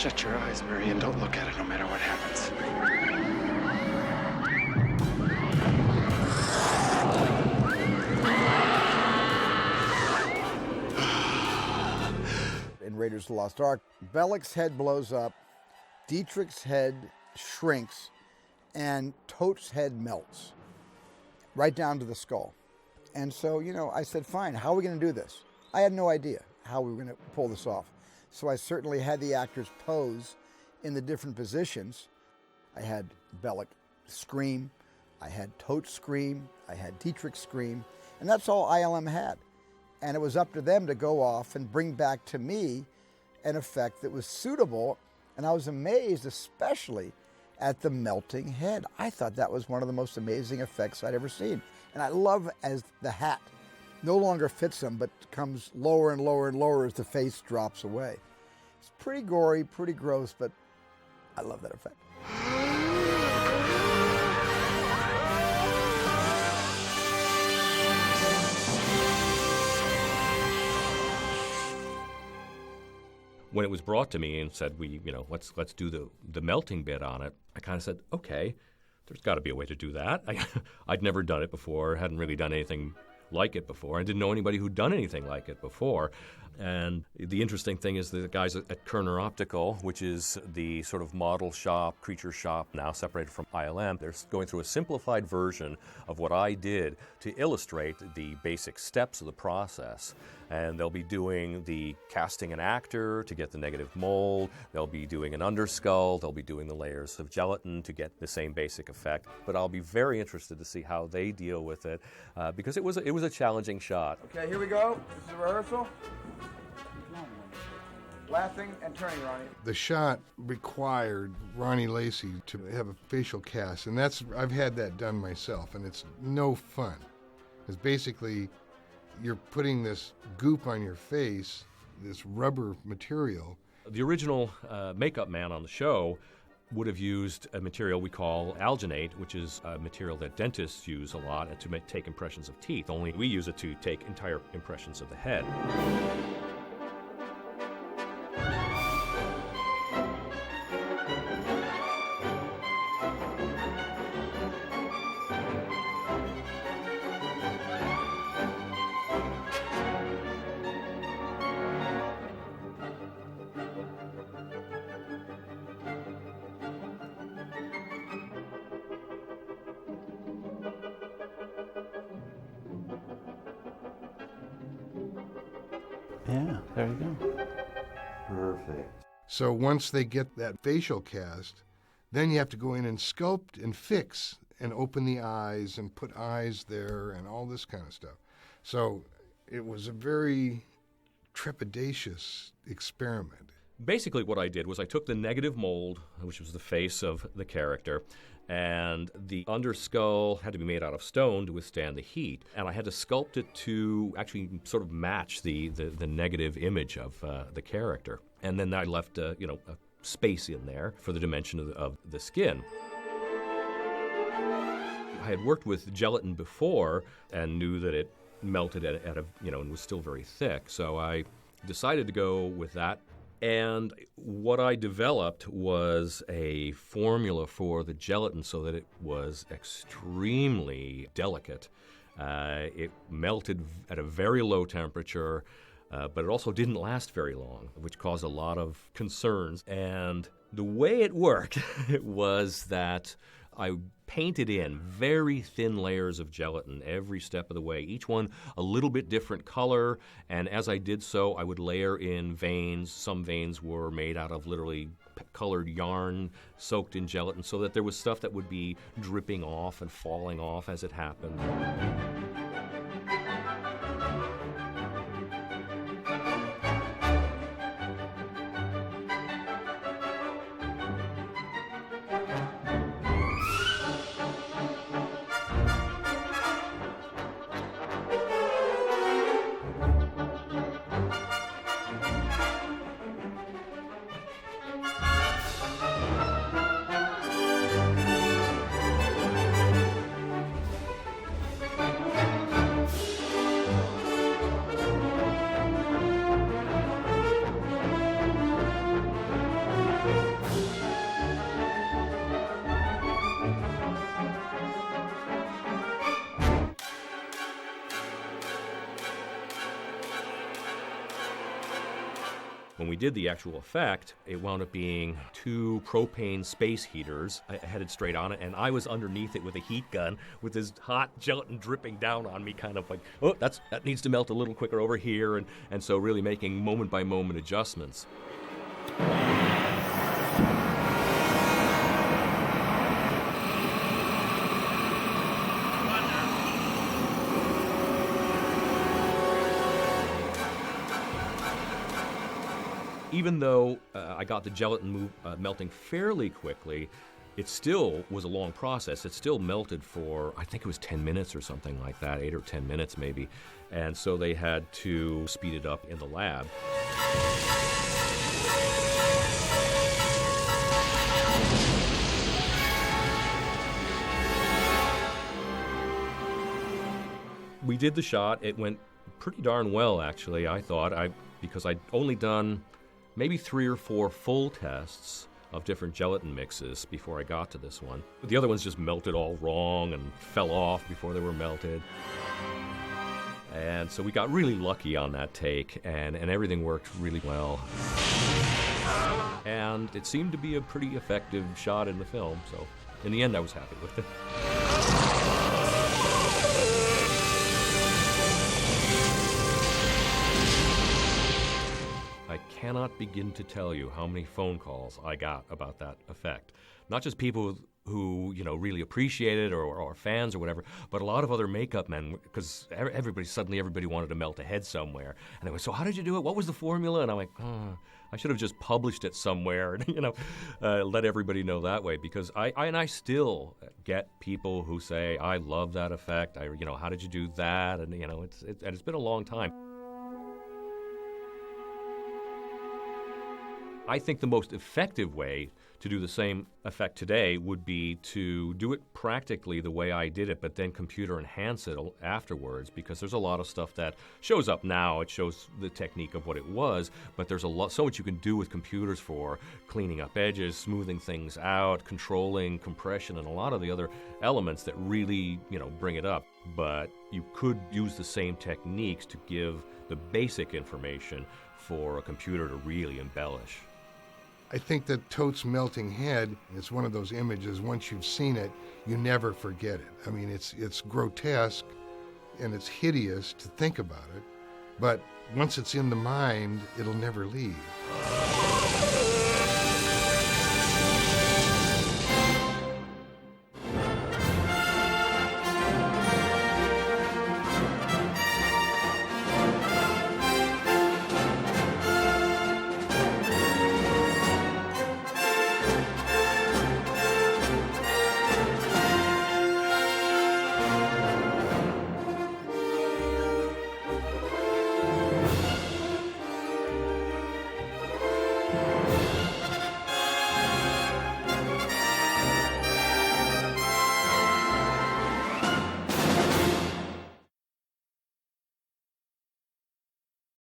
Shut your eyes, Mary, and don't look at it no matter what happens. In Raiders of the Lost Ark, Bellic's head blows up, Dietrich's head shrinks, and Tote's head melts right down to the skull. And so, I said, fine, how are we going to do this? I had no idea how we were going to pull this off. So I certainly had the actors pose in the different positions. I had Bellic scream, I had Tote scream, I had Dietrich scream, and that's all ILM had. And it was up to them to go off and bring back to me an effect that was suitable. And I was amazed, especially at the melting head. I thought that was one of the most amazing effects I'd ever seen. And I love as the hat no longer fits him, but comes lower and lower and lower as the face drops away. It's pretty gory, pretty gross, but I love that effect. When it was brought to me and said, let's do the melting bit on it, I kind of said, okay, there's got to be a way to do that. I'd never done it before, hadn't really done anything like it before. I didn't know anybody who'd done anything like it before. And the interesting thing is the guys at Kerner Optical, which is the sort of model shop, creature shop, now separated from ILM, they're going through a simplified version of what I did to illustrate the basic steps of the process. And they'll be doing the casting an actor to get the negative mold. They'll be doing an underskull. They'll be doing the layers of gelatin to get the same basic effect. But I'll be very interested to see how they deal with it because it was a challenging shot. Okay, here we go. This is a rehearsal. Laughing and turning, Ronnie. The shot required Ronnie Lacey to have a facial cast, and I've had that done myself, and it's no fun. It's basically you're putting this goop on your face, this rubber material. The original makeup man on the show would have used a material we call alginate, which is a material that dentists use a lot to take impressions of teeth, only we use it to take entire impressions of the head. Yeah, there you go. Perfect. So once they get that facial cast, then you have to go in and sculpt and fix and open the eyes and put eyes there and all this kind of stuff. So it was a very trepidatious experiment. Basically what I did was I took the negative mold, which was the face of the character, and the underskull had to be made out of stone to withstand the heat. And I had to sculpt it to actually sort of match the negative image of the character. And then I left a space in there for the dimension of the skin. I had worked with gelatin before and knew that it melted at a and was still very thick. So I decided to go with that. And what I developed was a formula for the gelatin so that it was extremely delicate. It melted at a very low temperature, but it also didn't last very long, which caused a lot of concerns. And the way it worked was that I painted in very thin layers of gelatin every step of the way, each one a little bit different color, and as I did so, I would layer in veins. Some veins were made out of literally colored yarn soaked in gelatin, so that there was stuff that would be dripping off and falling off as it happened. When we did the actual effect, it wound up being 2 propane space heaters headed straight on it, and I was underneath it with a heat gun with this hot gelatin dripping down on me, kind of like, oh, that needs to melt a little quicker over here, and so really making moment-by-moment adjustments. Even though I got the gelatin melting fairly quickly, it still was a long process. It still melted for, I think it was 10 minutes or something like that, 8 or 10 minutes maybe. And so they had to speed it up in the lab. We did the shot. It went pretty darn well, actually, I thought, because I'd only done maybe 3 or 4 full tests of different gelatin mixes before I got to this one. The other ones just melted all wrong and fell off before they were melted. And so we got really lucky on that take, and everything worked really well. And it seemed to be a pretty effective shot in the film, so in the end I was happy with it. I cannot begin to tell you how many phone calls I got about that effect. Not just people who really appreciate it or fans or whatever, but a lot of other makeup men, because everybody wanted to melt a head somewhere. And they went, so how did you do it? What was the formula? And I'm like, I should have just published it somewhere and let everybody know that way, because I still get people who say, I love that effect. How did you do that? And it's been a long time. I think the most effective way to do the same effect today would be to do it practically the way I did it, but then computer enhance it afterwards, because there's a lot of stuff that shows up now. It shows the technique of what it was, but there's so much you can do with computers for cleaning up edges, smoothing things out, controlling compression, and a lot of the other elements that really, bring it up. But you could use the same techniques to give the basic information for a computer to really embellish. I think that Tote's melting head is one of those images, once you've seen it, you never forget it. I mean, it's grotesque and it's hideous to think about it, but once it's in the mind, it'll never leave.